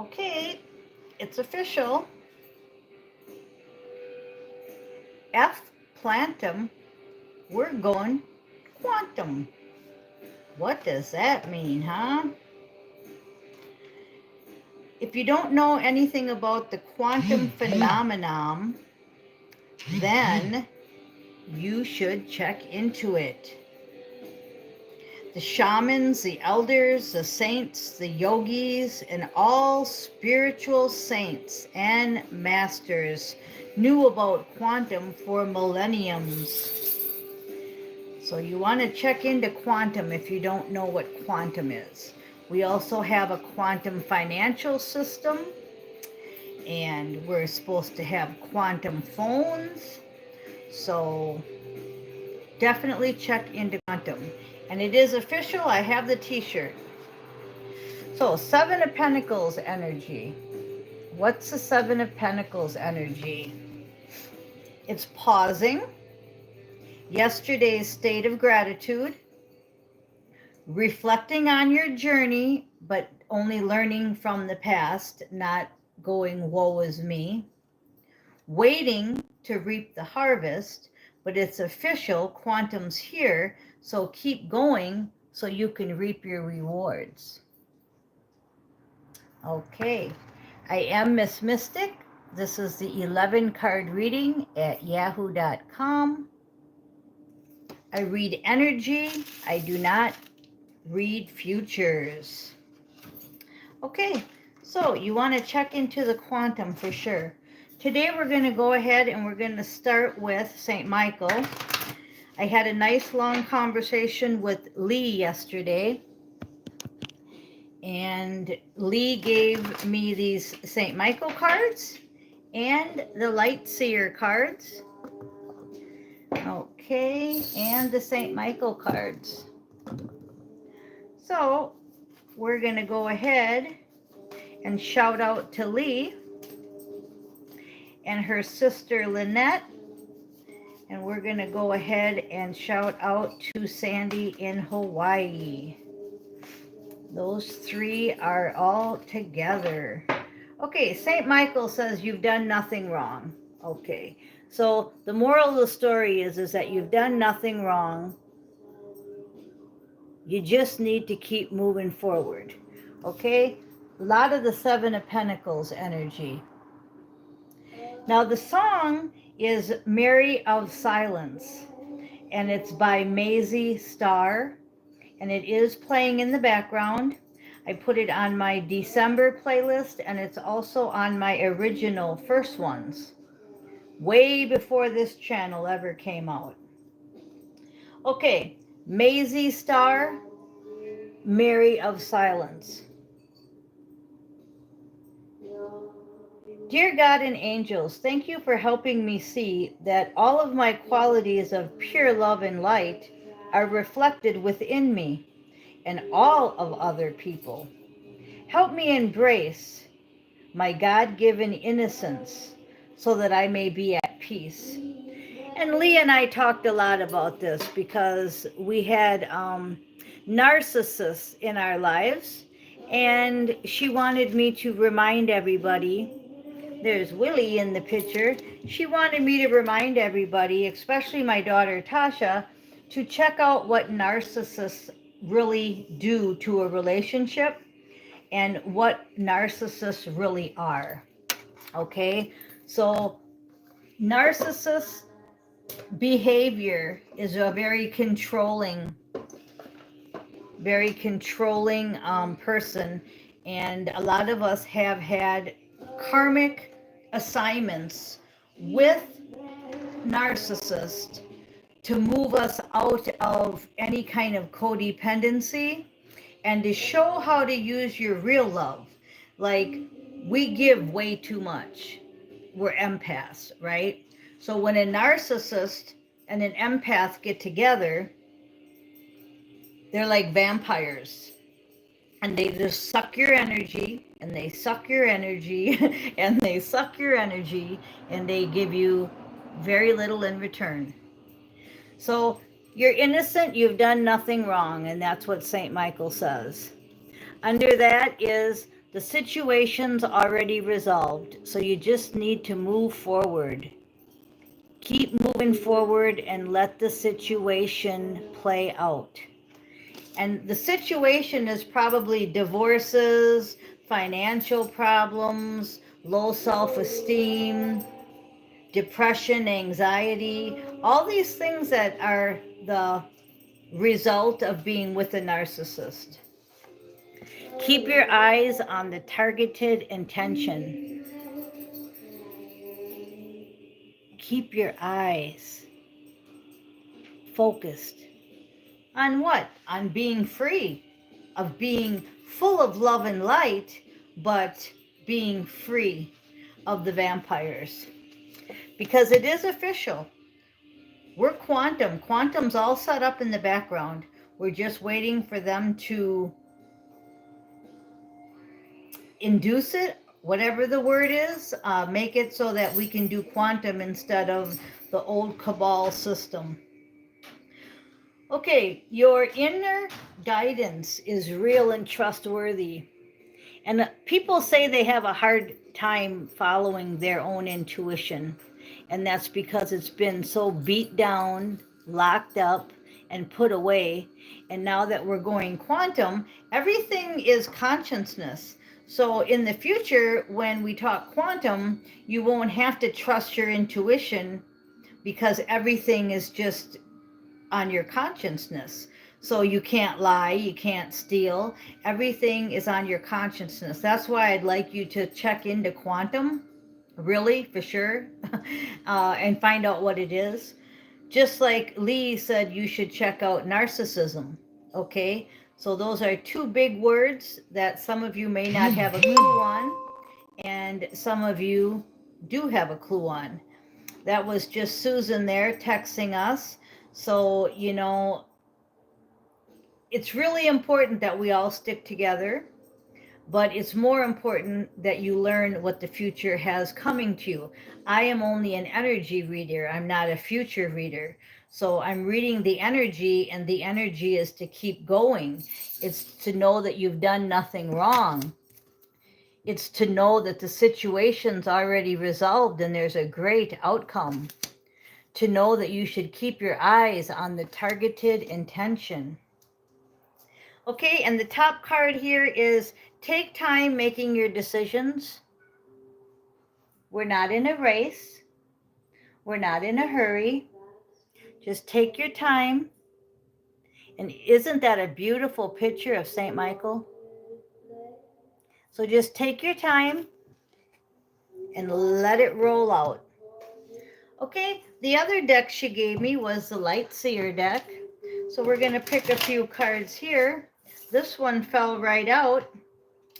Okay, it's official. F plantum, we're going quantum. What does that mean, huh? If you don't know anything about the quantum phenomenon, then you should check into it. The shamans, the elders, the saints, the yogis, and all spiritual saints and masters knew about quantum for millenniums. So you want to check into quantum if you don't know what quantum is. We also have a quantum financial system, and we're supposed to have quantum phones. So definitely check into quantum. And it is official. I have the t-shirt. So Seven of Pentacles energy. What's the Seven of Pentacles energy? It's pausing. Yesterday's state of gratitude. Reflecting on your journey, but only learning from the past, not going woe is me. Waiting to reap the harvest, but it's official. Quantum's here. So keep going so you can reap your rewards. Okay, I am Miss Mystic. This is the 11 card reading at yahoo.com. I read energy. I do not read futures. Okay, so you want to check into the quantum for sure. Today we're going to go ahead and we're going to start with St. Michael. I had a nice long conversation with Lee yesterday. And Lee gave me these St. Michael cards and the Light Seer cards. Okay, and the St. Michael cards. So we're going to go ahead and shout out to Lee and her sister Lynette. And we're going to go ahead and shout out to Sandy in Hawaii. Those three are all together. Okay, St. Michael says you've done nothing wrong. Okay, so the moral of the story is that you've done nothing wrong. You just need to keep moving forward. Okay, a lot of the Seven of Pentacles energy. Now the song is Mary of Silence, and it's by Maisie Starr. And it is playing in the background. I put it on my December playlist, and it's also on my original first ones, way before this channel ever came out. Okay, Maisie Starr, Mary of Silence. Dear God and angels, thank you for helping me see that all of my qualities of pure love and light are reflected within me and all of other people. Help me embrace my God-given innocence so that I may be at peace. And Lee and I talked a lot about this because we had narcissists in our lives, and she wanted me to remind everybody. There's Willie in the picture. She wanted me to remind everybody, especially my daughter Tasha, to check out what narcissists really do to a relationship and what narcissists really are. Okay, so narcissist behavior is a very controlling person, and a lot of us have had karmic assignments with narcissists to move us out of any kind of codependency and to show how to use your real love. Like, we give way too much. We're empaths, right? So when a narcissist and an empath get together, they're like vampires. And they just suck your energy, and they suck your energy, and they suck your energy, and they give you very little in return. So you're innocent, you've done nothing wrong, and that's what St. Michael says. Under that is The situation's already resolved, so you just need to move forward. Keep moving forward and let the situation play out. And the situation is probably divorces, financial problems, low self-esteem, depression, anxiety, all these things that are the result of being with a narcissist. Keep your eyes on the targeted intention. Keep your eyes focused on what? On being free, of being full of love and light, but being free of the vampires. Because it is official. We're quantum. Quantum's all set up in the background. We're just waiting for them to induce it, whatever the word is, make it so that we can do quantum instead of the old cabal system. Okay, your inner guidance is real and trustworthy. And people say they have a hard time following their own intuition. And that's because it's been so beat down, locked up, and put away. And now that we're going quantum, everything is consciousness. So in the future, when we talk quantum, you won't have to trust your intuition because everything is just on your consciousness. So you can't lie, you can't steal. Everything is on your consciousness. That's why I'd like you to check into quantum, really, for sure, and find out what it is. Just like Lee said, you should check out narcissism, okay? So those are two big words that some of you may not have a clue on, and some of you do have a clue on. That was just Susan there texting us. So, you know, it's really important that we all stick together, but it's more important that you learn what the future has coming to you. I am only an energy reader. I'm not a future reader. So I'm reading the energy, and the energy is to keep going. It's to know that you've done nothing wrong. It's to know that the situation's already resolved and there's a great outcome. To know that you should keep your eyes on the targeted intention. Okay, and the top card here is take time making your decisions. We're not in a race. We're not in a hurry. Just take your time. And isn't that a beautiful picture of St. Michael? So just take your time and let it roll out. Okay, the other deck she gave me was the Light Seer deck. So we're going to pick a few cards here. This one fell right out.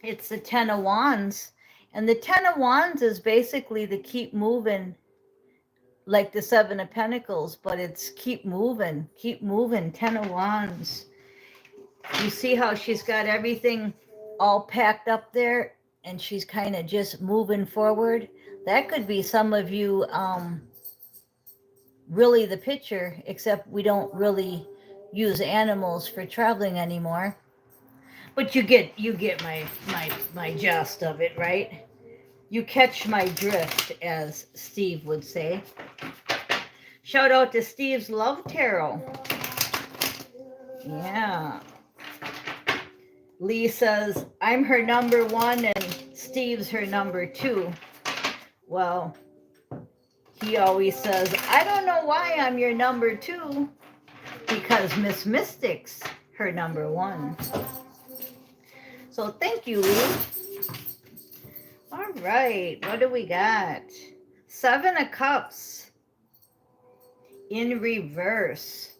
It's the Ten of Wands. And the Ten of Wands is basically the keep moving, like the Seven of Pentacles, but it's keep moving, Ten of Wands. You see how she's got everything all packed up there and she's kind of just moving forward? That could be some of you, really the picture, except we don't really use animals for traveling anymore. But you get my gist of it, right? You catch my drift, as Steve would say. Shout out to Steve's Love Tarot. Yeah. Lee says, I'm her number one and Steve's her number two. Well, he always says, I don't know why I'm your number two, because Miss Mystic's her number one. So thank you, Lee. All right, what do we got? Seven of Cups in reverse.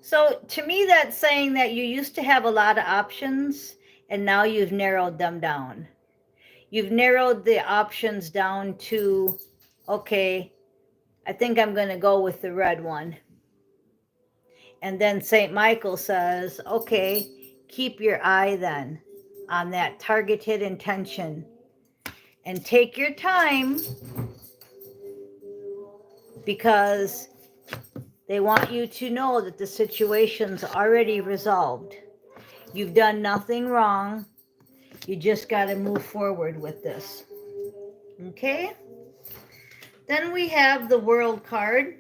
So to me, that's saying that you used to have a lot of options and now you've narrowed them down. You've narrowed the options down to, okay, I think I'm going to go with the red one. And then St. Michael says, okay, keep your eye then on that targeted intention. And take your time, because they want you to know that the situation's already resolved. You've done nothing wrong. You just got to move forward with this. Okay? Then we have the World card,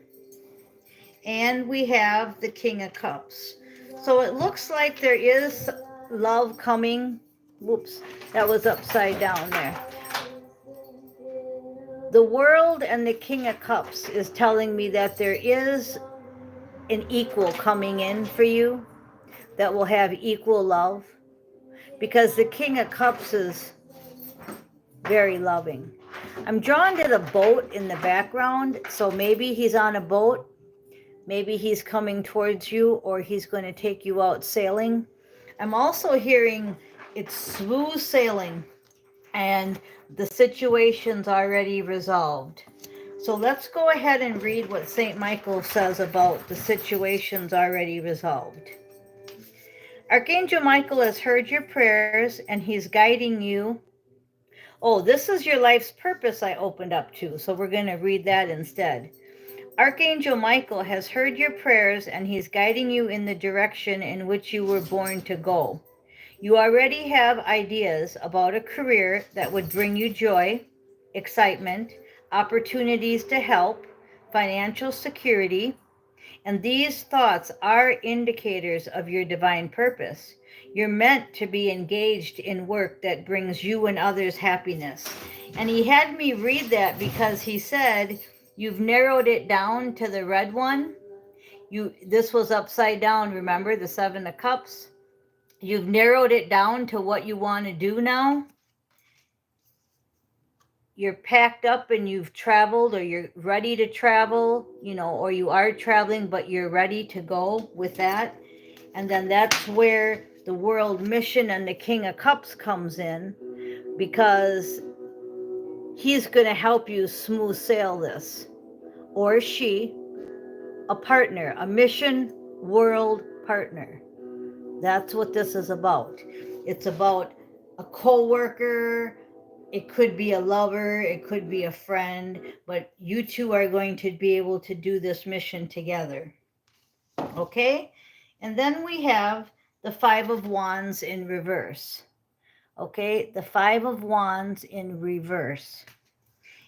and we have the King of Cups. So it looks like there is love coming. Whoops, that was upside down there. The World and the King of Cups is telling me that there is an equal coming in for you that will have equal love, because the King of Cups is very loving. I'm drawn to the boat in the background, so maybe he's on a boat, maybe he's coming towards you, or he's going to take you out sailing. I'm also hearing it's smooth sailing and the situation's already resolved. So let's go ahead and read what St. Michael says about the situation's already resolved. Archangel Michael has heard your prayers and he's guiding you. Oh, this is your life's purpose I opened up to, so we're going to read that instead. Archangel Michael has heard your prayers and he's guiding you in the direction in which you were born to go. You already have ideas about a career that would bring you joy, excitement, opportunities to help, financial security, and these thoughts are indicators of your divine purpose. You're meant to be engaged in work that brings you and others happiness. And he had me read that because he said, you've narrowed it down to the red one. This was upside down, remember, the Seven of Cups? You've narrowed it down to what you want to do now. You're packed up and you've traveled, or you're ready to travel, or you are traveling, but you're ready to go with that. And then that's where the world mission and the King of Cups comes in, because he's going to help you smooth sail this, or she, a partner, a mission world partner. That's what this is about. It's about a co-worker. It could be a lover. It could be a friend. But you two are going to be able to do this mission together. Okay? And then we have the Five of Wands in reverse. Okay? The Five of Wands in reverse.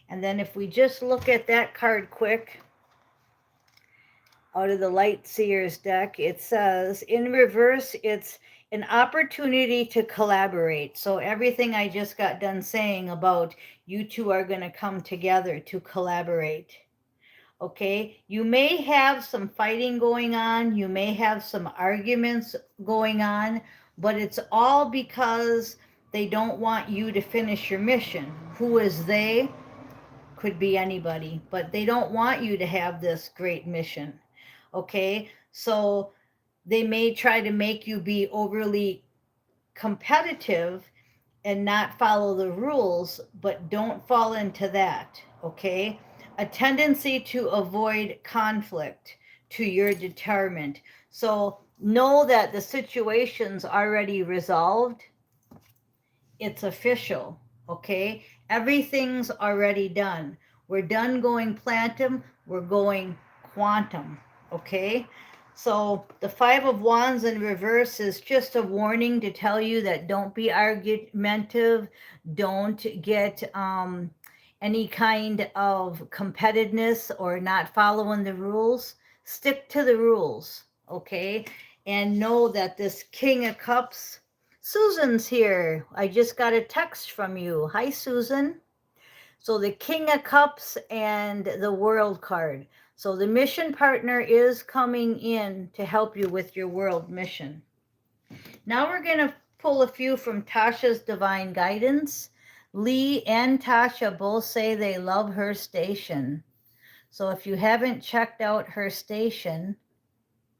And then if we just look at that card quick, out of the Light Seers deck, it says in reverse, it's an opportunity to collaborate. So everything I just got done saying about you two are going to come together to collaborate. Okay, you may have some fighting going on, you may have some arguments going on, but it's all because they don't want you to finish your mission. Who is they? Could be anybody, but they don't want you to have this great mission. Okay, so they may try to make you be overly competitive and not follow the rules, but don't fall into that. Okay, a tendency to avoid conflict to your deterrent. So know that the situation's already resolved. It's official. Okay, everything's already done. We're done going plantum, we're going quantum. Okay, so the Five of Wands in reverse is just a warning to tell you that don't be argumentative, don't get any kind of competitiveness or not following the rules. Stick to the rules, okay? And know that this King of Cups, Susan's here. I just got a text from you. Hi, Susan. So the King of Cups and the World card. So the mission partner is coming in to help you with your world mission. Now we're going to pull a few from Tasha's Divine Guidance. Lee and Tasha both say they love her station. So if you haven't checked out her station,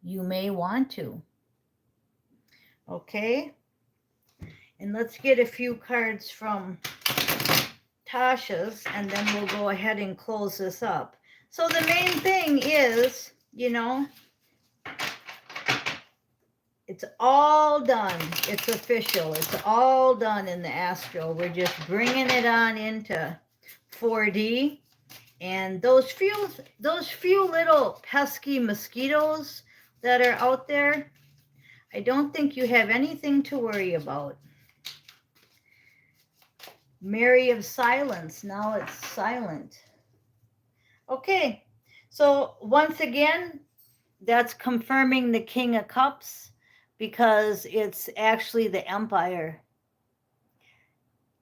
you may want to. Okay? And let's get a few cards from Tasha's, and then we'll go ahead and close this up. So the main thing is, it's all done. It's official. It's all done in the astral. We're just bringing it on into 4D. And those few little pesky mosquitoes that are out there, I don't think you have anything to worry about. Mary of Silence. Now it's silent. Okay, so once again, that's confirming the King of Cups because it's actually the Empire.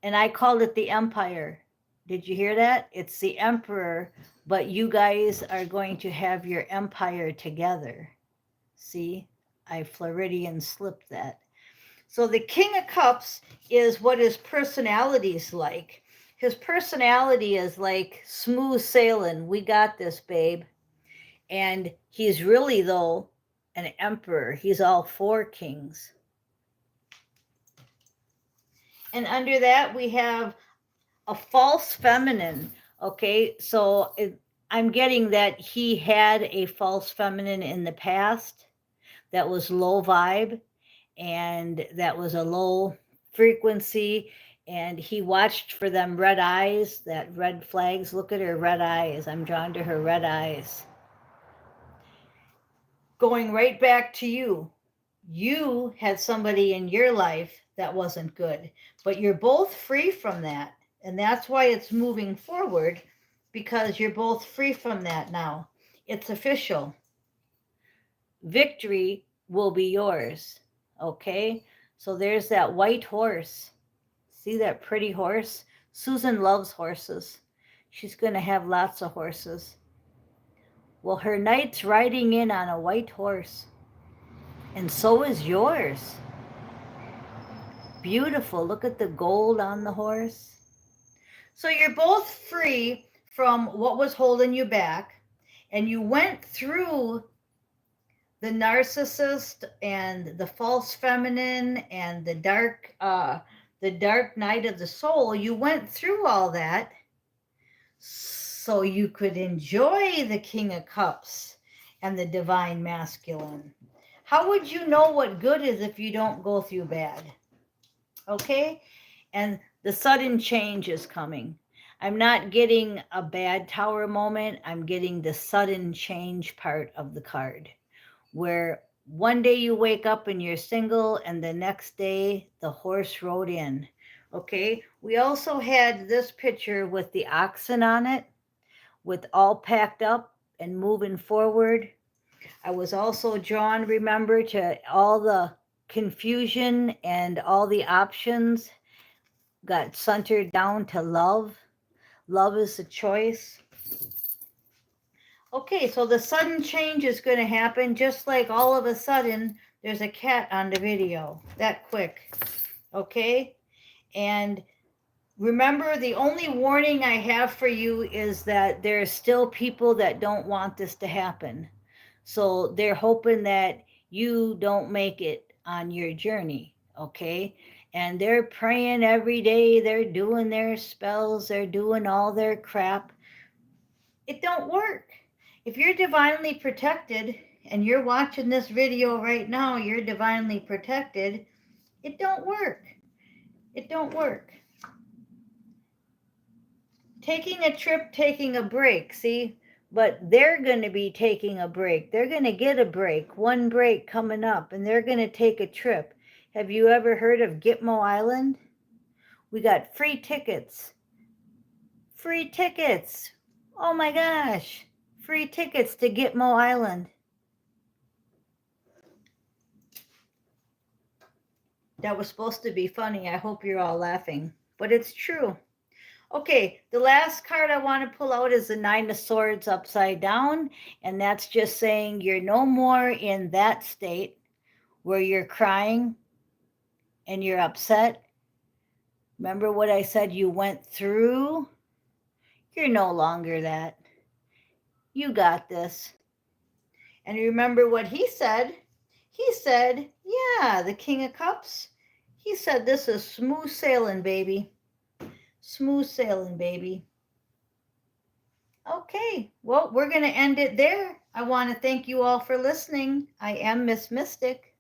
And I called it the Empire. Did you hear that? It's the Emperor, but you guys are going to have your empire together. See, I Floridian slipped that. So the King of Cups is what his personality is like. His personality is like smooth sailing. We got this, babe. And he's really, though, an emperor. He's all four kings. And under that, we have a false feminine. Okay, so I'm getting that he had a false feminine in the past that was low vibe and that was a low frequency, and he watched for them red eyes, that red flags. Look at her red eyes. I'm drawn to her red eyes. Going right back to you. You had somebody in your life that wasn't good, but you're both free from that. And that's why it's moving forward, because you're both free from that now. It's official. Victory will be yours. Okay? So there's that white horse. See that pretty horse? Susan loves horses. She's going to have lots of horses. Well, her knight's riding in on a white horse. And so is yours. Beautiful. Look at the gold on the horse. So you're both free from what was holding you back, and you went through the narcissist and the false feminine and the dark night of the soul. You went through all that so you could enjoy the King of Cups and the divine masculine. How would you know what good is if you don't go through bad? Okay? And the sudden change is coming. I'm not getting a bad tower moment. I'm getting the sudden change part of the card, where one day you wake up and you're single and the next day the horse rode in. Okay? We also had this picture with the oxen on it, with all packed up and moving forward. I was also drawn, remember, to all the confusion and all the options got centered down to love. Love is the choice. Okay, so the sudden change is going to happen just like all of a sudden there's a cat on the video. That quick. Okay? And remember, the only warning I have for you is that there are still people that don't want this to happen. So they're hoping that you don't make it on your journey, okay? And they're praying every day. They're doing their spells. They're doing all their crap. It don't work. If you're divinely protected and you're watching this video right now, you're divinely protected. It don't work. It don't work. Taking a trip, taking a break, see? But they're going to be taking a break. They're going to get a break, one break coming up, and they're going to take a trip. Have you ever heard of Gitmo Island? We got free tickets. Free tickets. Oh my gosh. Free tickets to Gitmo Island. That was supposed to be funny. I hope you're all laughing, but it's true. Okay, the last card I want to pull out is the Nine of Swords upside down, and that's just saying you're no more in that state where you're crying and you're upset. Remember what I said you went through? You're no longer that. You got this. And remember what he said? He said, yeah, the King of Cups. He said this is smooth sailing, baby. Smooth sailing, baby. Okay, well, we're going to end it there. I want to thank you all for listening. I am Miss Mystic.